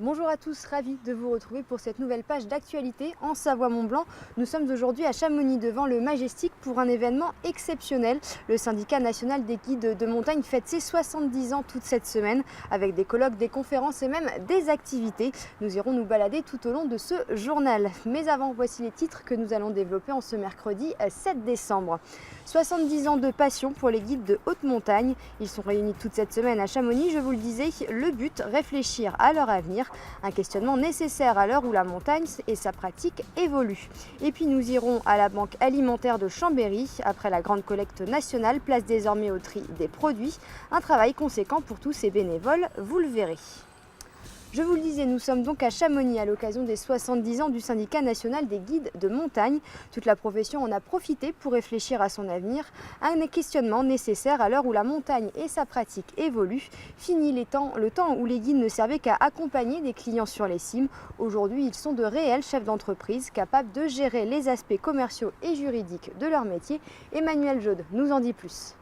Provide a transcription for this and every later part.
Bonjour à tous, ravi de vous retrouver pour cette nouvelle page d'actualité en Savoie-Mont-Blanc. Nous sommes aujourd'hui à Chamonix devant le Majestic pour un événement exceptionnel. Le syndicat national des guides de montagne fête ses 70 ans toute cette semaine avec des colloques, des conférences et même des activités. Nous irons nous balader tout au long de ce journal. Mais avant, voici les titres que nous allons développer en ce mercredi 7 décembre. 70 ans de passion pour les guides de haute montagne. Ils sont réunis toute cette semaine à Chamonix, je vous le disais. Le but, réfléchir à leur avenir. Un questionnement nécessaire à l'heure où la montagne et sa pratique évoluent. Et puis nous irons à la banque alimentaire de Chambéry. Après la grande collecte nationale, place désormais au tri des produits. Un travail conséquent pour tous ces bénévoles, vous le verrez. Je vous le disais, nous sommes donc à Chamonix à l'occasion des 70 ans du syndicat national des guides de montagne. Toute la profession en a profité pour réfléchir à son avenir. Un questionnement nécessaire à l'heure où la montagne et sa pratique évoluent. Fini le temps où les guides ne servaient qu'à accompagner des clients sur les cimes. Aujourd'hui, ils sont de réels chefs d'entreprise capables de gérer les aspects commerciaux et juridiques de leur métier. Emmanuel Jaude nous en dit plus.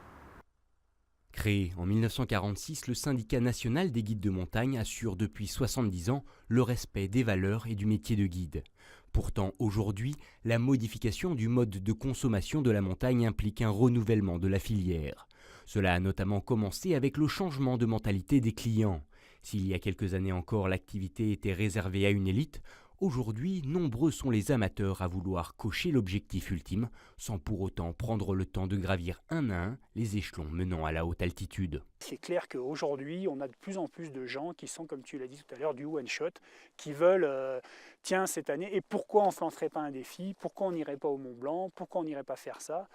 Créé en 1946, le syndicat national des guides de montagne assure depuis 70 ans le respect des valeurs et du métier de guide. Pourtant, aujourd'hui, la modification du mode de consommation de la montagne implique un renouvellement de la filière. Cela a notamment commencé avec le changement de mentalité des clients. S'il y a quelques années encore, l'activité était réservée à une élite, aujourd'hui, nombreux sont les amateurs à vouloir cocher l'objectif ultime, sans pour autant prendre le temps de gravir un à un les échelons menant à la haute altitude. C'est clair qu'aujourd'hui, on a de plus en plus de gens qui sont, comme tu l'as dit tout à l'heure, du one-shot, qui veulent, tiens, cette année, et pourquoi on ne se lancerait pas un défi? Pourquoi on n'irait pas au Mont Blanc? Pourquoi on n'irait pas faire ça?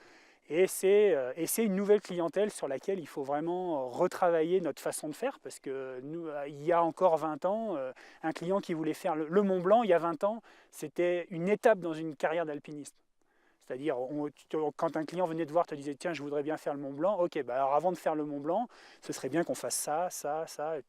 Et c'est une nouvelle clientèle sur laquelle il faut vraiment retravailler notre façon de faire, parce que nous, il y a encore 20 ans, un client qui voulait faire le Mont Blanc, il y a 20 ans, c'était une étape dans une carrière d'alpiniste. C'est-à-dire, quand un client venait te voir, te disait « Tiens, je voudrais bien faire le Mont Blanc », ok, bah alors avant de faire le Mont Blanc, ce serait bien qu'on fasse ça,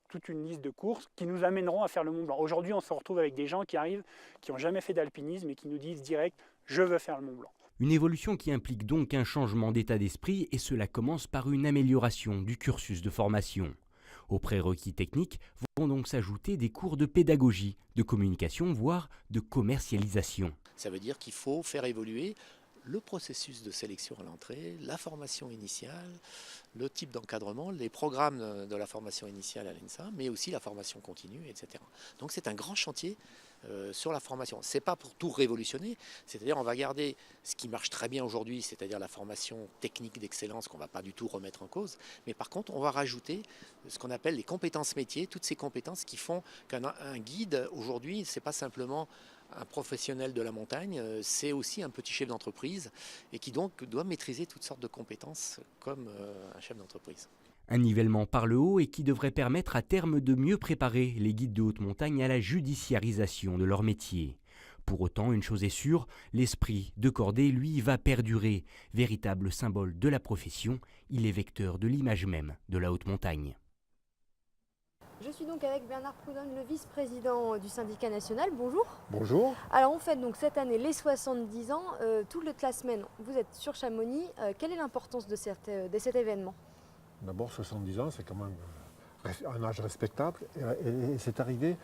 toute une liste de courses qui nous amèneront à faire le Mont Blanc. Aujourd'hui, on se retrouve avec des gens qui arrivent, qui n'ont jamais fait d'alpinisme et qui nous disent direct « Je veux faire le Mont Blanc ». Une évolution qui implique donc un changement d'état d'esprit et cela commence par une amélioration du cursus de formation. Aux prérequis techniques vont donc s'ajouter des cours de pédagogie, de communication, voire de commercialisation. Ça veut dire qu'il faut faire évoluer le processus de sélection à l'entrée, la formation initiale, le type d'encadrement, les programmes de la formation initiale à l'ENSA, mais aussi la formation continue, etc. Donc c'est un grand chantier sur la formation. Ce n'est pas pour tout révolutionner, c'est-à-dire on va garder ce qui marche très bien aujourd'hui, c'est-à-dire la formation technique d'excellence qu'on ne va pas du tout remettre en cause, mais par contre on va rajouter ce qu'on appelle les compétences métiers, toutes ces compétences qui font qu'un guide aujourd'hui, ce n'est pas simplement un professionnel de la montagne, c'est aussi un petit chef d'entreprise et qui donc doit maîtriser toutes sortes de compétences comme un chef d'entreprise. Un nivellement par le haut et qui devrait permettre à terme de mieux préparer les guides de haute montagne à la judiciarisation de leur métier. Pour autant, une chose est sûre, l'esprit de Cordée, lui, va perdurer. Véritable symbole de la profession, il est vecteur de l'image même de la haute montagne. Je suis donc avec Bernard Proudhon, le vice-président du syndicat national. Bonjour. Bonjour. Alors on fête donc cette année les 70 ans. Toute la semaine, vous êtes sur Chamonix. Quelle est l'importance de cet événement? D'abord, 70 ans, c'est quand même un âge respectable. Et c'est arrivé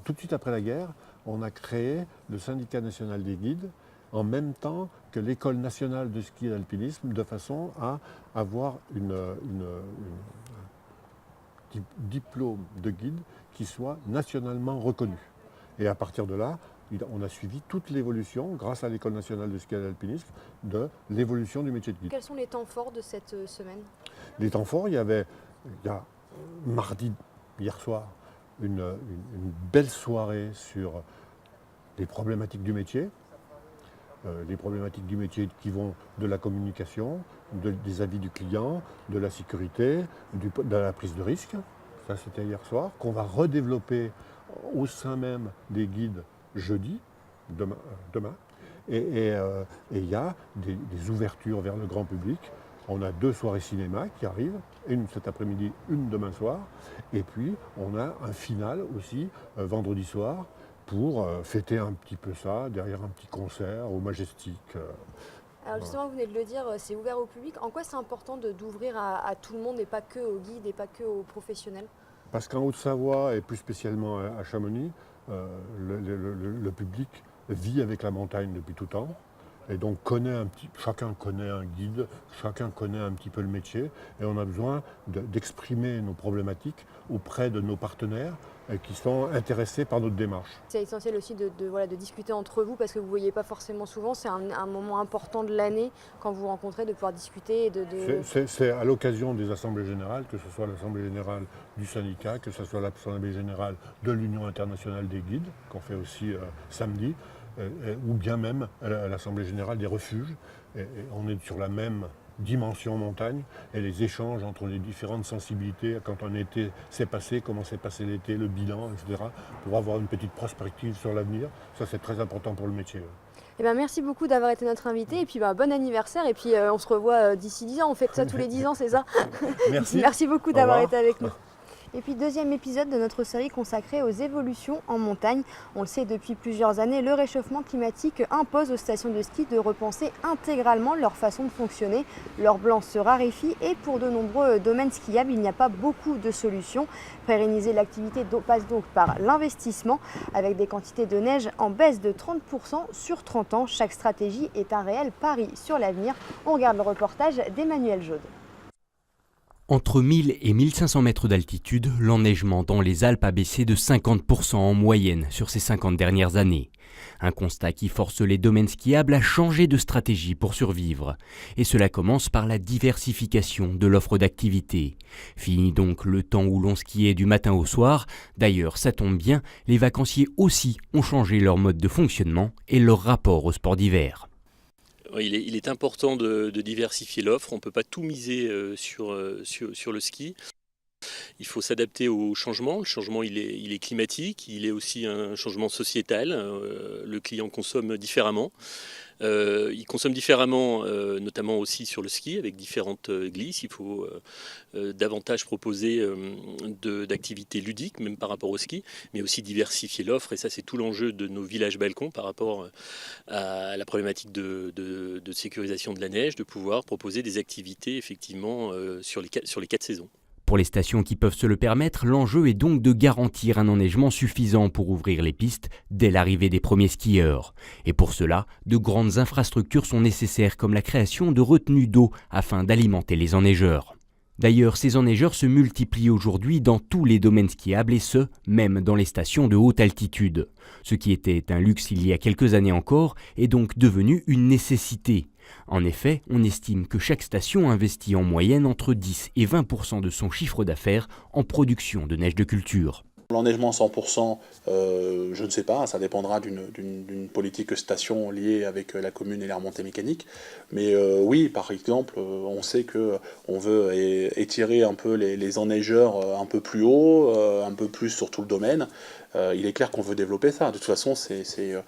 tout de suite après la guerre. On a créé le syndicat national des guides en même temps que l'école nationale de ski et d'alpinisme, de façon à avoir un diplôme de guide qui soit nationalement reconnu. Et à partir de là, on a suivi toute l'évolution, grâce à l'École nationale de ski et d'alpinisme, de l'évolution du métier de guide. Quels sont les temps forts de cette semaine? Les temps forts, il y a mardi, hier soir, une belle soirée sur les problématiques du métier. Les problématiques du métier qui vont de la communication, des avis du client, de la sécurité, de la prise de risque. Ça, c'était hier soir, qu'on va redévelopper au sein même des guides jeudi, demain. Et il y a des ouvertures vers le grand public. On a 2 soirées cinéma qui arrivent, une cet après-midi, une demain soir. Et puis, on a un final aussi, vendredi soir, pour fêter un petit peu ça, derrière un petit concert au Majestic. Alors justement, vous venez de le dire, c'est ouvert au public. En quoi c'est important d'ouvrir à tout le monde et pas que aux guides et pas que aux professionnels? Parce qu'en Haute-Savoie, et plus spécialement à Chamonix, le public vit avec la montagne depuis tout temps. Et donc chacun connaît un guide, chacun connaît un petit peu le métier. Et on a besoin d'exprimer nos problématiques auprès de nos partenaires qui sont intéressés par notre démarche. C'est essentiel aussi de discuter entre vous parce que vous ne voyez pas forcément souvent. C'est un moment important de l'année quand vous vous rencontrez de pouvoir discuter. C'est à l'occasion des assemblées générales, que ce soit l'assemblée générale du syndicat, que ce soit l'assemblée générale de l'Union internationale des guides, qu'on fait aussi samedi, ou bien même à l'assemblée générale des refuges. Et on est sur la même dimension montagne et les échanges entre les différentes sensibilités quand un été s'est passé, comment s'est passé l'été, le bilan, etc. pour avoir une petite prospective sur l'avenir. Ça, c'est très important pour le métier. Eh ben, merci beaucoup d'avoir été notre invité et puis bon anniversaire et puis on se revoit d'ici 10 ans. On fait ça tous les 10 ans, c'est ça? Merci. Merci beaucoup d'avoir été avec nous. Et puis deuxième épisode de notre série consacrée aux évolutions en montagne. On le sait depuis plusieurs années, le réchauffement climatique impose aux stations de ski de repenser intégralement leur façon de fonctionner. Leur blanc se raréfie et pour de nombreux domaines skiables, il n'y a pas beaucoup de solutions. Pérenniser l'activité passe donc par l'investissement avec des quantités de neige en baisse de 30% sur 30 ans. Chaque stratégie est un réel pari sur l'avenir. On regarde le reportage d'Emmanuel Jaude. Entre 1000 et 1500 mètres d'altitude, l'enneigement dans les Alpes a baissé de 50% en moyenne sur ces 50 dernières années. Un constat qui force les domaines skiables à changer de stratégie pour survivre. Et cela commence par la diversification de l'offre d'activités. Fini donc le temps où l'on skiait du matin au soir. D'ailleurs, ça tombe bien, les vacanciers aussi ont changé leur mode de fonctionnement et leur rapport au sport d'hiver. Il est important de diversifier l'offre, on ne peut pas tout miser sur le ski. Il faut s'adapter au changement. Le changement, il est climatique, il est aussi un changement sociétal. Le client consomme différemment. Il consomme différemment, notamment aussi sur le ski, avec différentes glisses. Il faut davantage proposer d'activités ludiques, même par rapport au ski, mais aussi diversifier l'offre. Et ça, c'est tout l'enjeu de nos villages balcons par rapport à la problématique de sécurisation de la neige, de pouvoir proposer des activités effectivement sur les 4 saisons. Pour les stations qui peuvent se le permettre, l'enjeu est donc de garantir un enneigement suffisant pour ouvrir les pistes dès l'arrivée des premiers skieurs. Et pour cela, de grandes infrastructures sont nécessaires comme la création de retenues d'eau afin d'alimenter les enneigeurs. D'ailleurs, ces enneigeurs se multiplient aujourd'hui dans tous les domaines skiables et ce, même dans les stations de haute altitude. Ce qui était un luxe il y a quelques années encore est donc devenu une nécessité. En effet, on estime que chaque station investit en moyenne entre 10 et 20% de son chiffre d'affaires en production de neige de culture. L'enneigement 100%, je ne sais pas, ça dépendra d'une politique station liée avec la commune et les remontées mécaniques. Mais oui, par exemple, on sait qu'on veut étirer un peu les enneigeurs un peu plus haut, un peu plus sur tout le domaine. Il est clair qu'on veut développer ça. De toute façon, c'est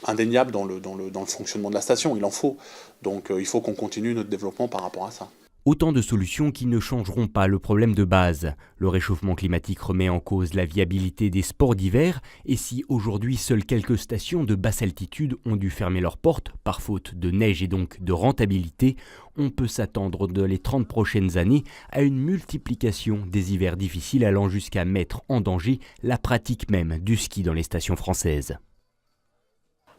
indéniable dans le fonctionnement de la station, il en faut. Donc il faut qu'on continue notre développement par rapport à ça. Autant de solutions qui ne changeront pas le problème de base. Le réchauffement climatique remet en cause la viabilité des sports d'hiver et si aujourd'hui seules quelques stations de basse altitude ont dû fermer leurs portes par faute de neige et donc de rentabilité, on peut s'attendre dans les 30 prochaines années à une multiplication des hivers difficiles allant jusqu'à mettre en danger la pratique même du ski dans les stations françaises.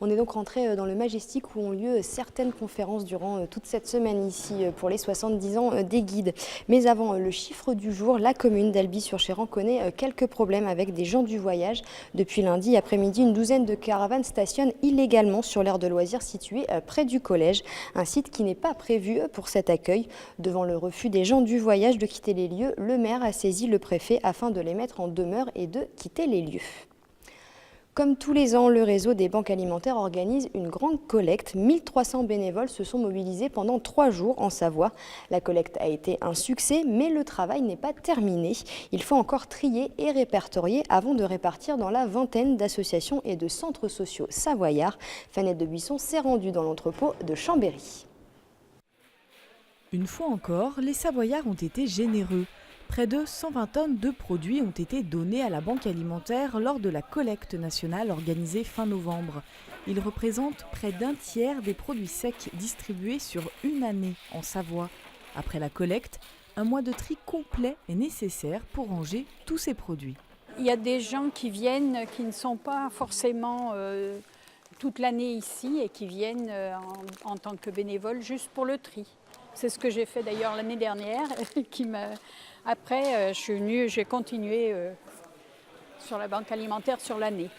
On est donc rentré dans le Majestic où ont lieu certaines conférences durant toute cette semaine ici pour les 70 ans des guides. Mais avant le chiffre du jour, la commune d'Alby-sur-Chéran connaît quelques problèmes avec des gens du voyage. Depuis lundi après-midi, une douzaine de caravanes stationnent illégalement sur l'aire de loisirs situé près du collège. Un site qui n'est pas prévu pour cet accueil. Devant le refus des gens du voyage de quitter les lieux, le maire a saisi le préfet afin de les mettre en demeure et de quitter les lieux. Comme tous les ans, le réseau des banques alimentaires organise une grande collecte. 1300 bénévoles se sont mobilisés pendant 3 jours en Savoie. La collecte a été un succès, mais le travail n'est pas terminé. Il faut encore trier et répertorier avant de répartir dans la vingtaine d'associations et de centres sociaux savoyards. Fanette de Buisson s'est rendue dans l'entrepôt de Chambéry. Une fois encore, les Savoyards ont été généreux. Près de 120 tonnes de produits ont été donnés à la Banque alimentaire lors de la collecte nationale organisée fin novembre. Ils représentent près d'un tiers des produits secs distribués sur une année en Savoie. Après la collecte, un mois de tri complet est nécessaire pour ranger tous ces produits. Il y a des gens qui viennent, qui ne sont pas forcément toute l'année ici et qui viennent en tant que bénévoles juste pour le tri. C'est ce que j'ai fait d'ailleurs l'année dernière. Après, je suis venue, j'ai continué sur la banque alimentaire sur l'année.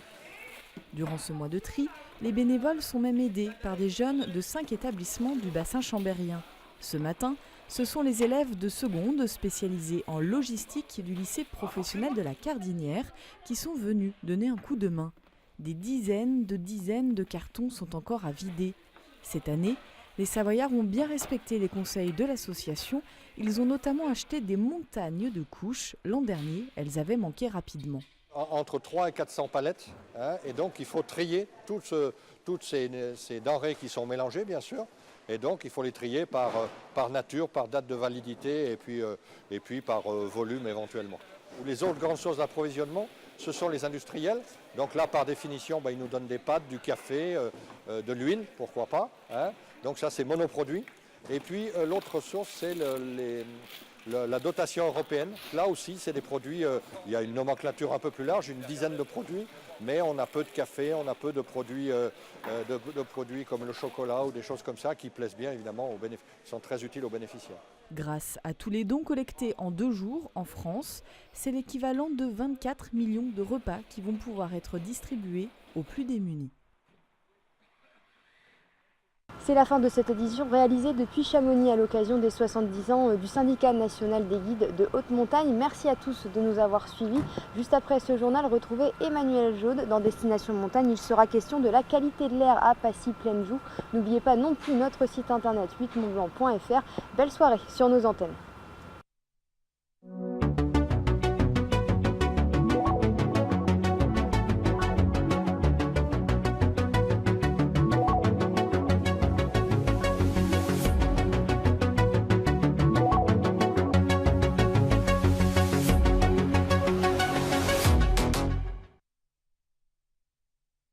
Durant ce mois de tri, les bénévoles sont même aidés par des jeunes de 5 établissements du bassin chambérien. Ce matin, ce sont les élèves de seconde spécialisés en logistique du lycée professionnel de la Cardinière qui sont venus donner un coup de main. Des dizaines de cartons sont encore à vider. Cette année, les Savoyards ont bien respecté les conseils de l'association. Ils ont notamment acheté des montagnes de couches. L'an dernier, elles avaient manqué rapidement. Entre 300 et 400 palettes, et donc il faut trier toutes ces denrées qui sont mélangées, bien sûr. Et donc il faut les trier par nature, par date de validité et puis par volume éventuellement. Les autres grandes sources d'approvisionnement, ce sont les industriels. Donc là, par définition, ils nous donnent des pâtes, du café, de l'huile, pourquoi pas. Donc ça, c'est monoproduit. Et puis l'autre source, c'est la dotation européenne. Là aussi, c'est des produits, il y a une nomenclature un peu plus large, une dizaine de produits, mais on a peu de café, on a peu de produits, de produits comme le chocolat ou des choses comme ça qui plaisent bien évidemment, qui sont très utiles aux bénéficiaires. Grâce à tous les dons collectés en 2 jours en France, c'est l'équivalent de 24 millions de repas qui vont pouvoir être distribués aux plus démunis. C'est la fin de cette édition réalisée depuis Chamonix à l'occasion des 70 ans du Syndicat national des guides de haute montagne. Merci à tous de nous avoir suivis. Juste après ce journal, retrouvez Emmanuel Jaude dans Destination Montagne. Il sera question de la qualité de l'air à Passy-Plaine-Joux. N'oubliez pas non plus notre site internet 8montblanc.fr. Belle soirée sur nos antennes.